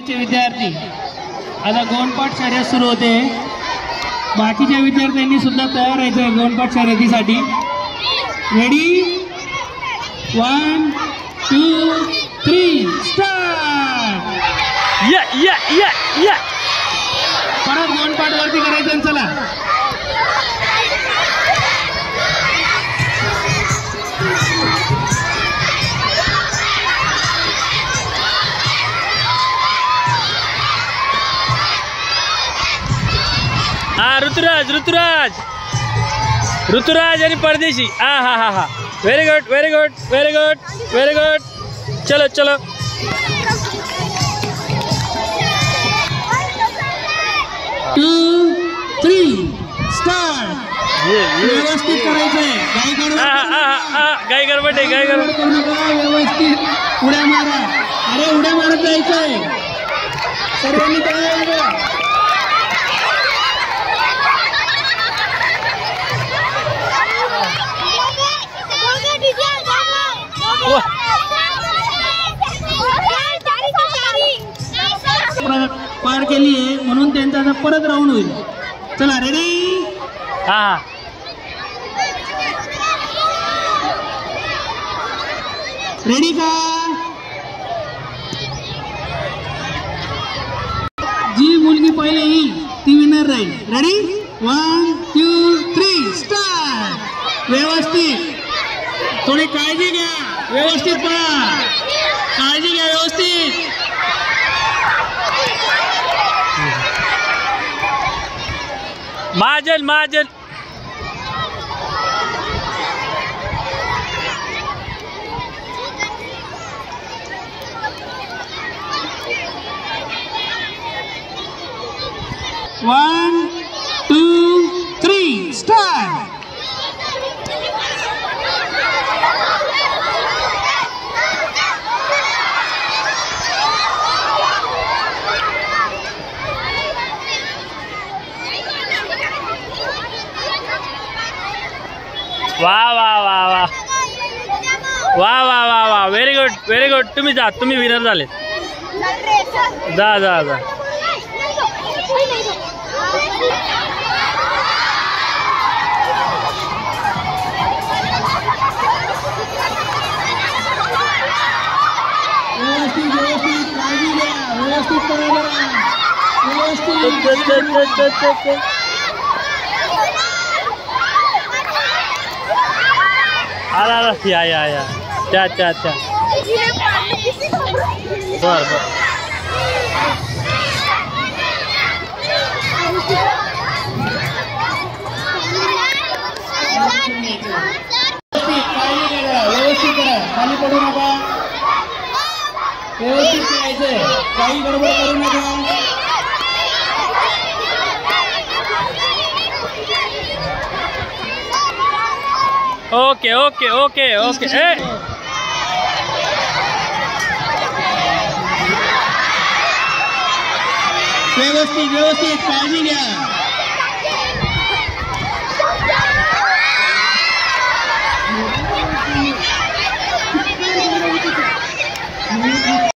विद्यार्थी आता गोंडपाट शर्यत सुरू होते। बाकीच्या विद्यार्थ्यांनी सुद्धा तयार राहायचं गोंडपाट शर्यतीसाठी। Ready 1 2 3 start. परत गोंडपाट वरती करायचं। चला ऋतुराज आणि परदेशी। हा व्हेरी गुड। चलो 2 3 स्टार्ट। व्यवस्थित करायचंय। गाय गडबड व्यवस्थित उड्या मारा। अरे उड्या मारत जायचंय सर्वांनी। पार केली आहे म्हणून त्यांचा आता परत राऊंड होईल। चला रेडी। रेडी का? जी मुलगी पहिले येईल ती विनर राहील। Ready 1 2 3 start. व्यवस्थित थोडी काळजी घ्या। व्यवस्थित पळा। काळजी घ्या व्यवस्थित। महाजन 1 2 3 स्टार्ट। वा व्हेरी गुड। तुम्ही विनर झाले। जा व्यवस्थित काळजी घ्या। व्यवस्थित करा। व्यवस्थित या बर व्यवस्थित करा। खाली पडू नका। व्यवस्थित खेळायचंय। काही गडबड करू नका। ओके व्यवस्थित काळजी घ्या।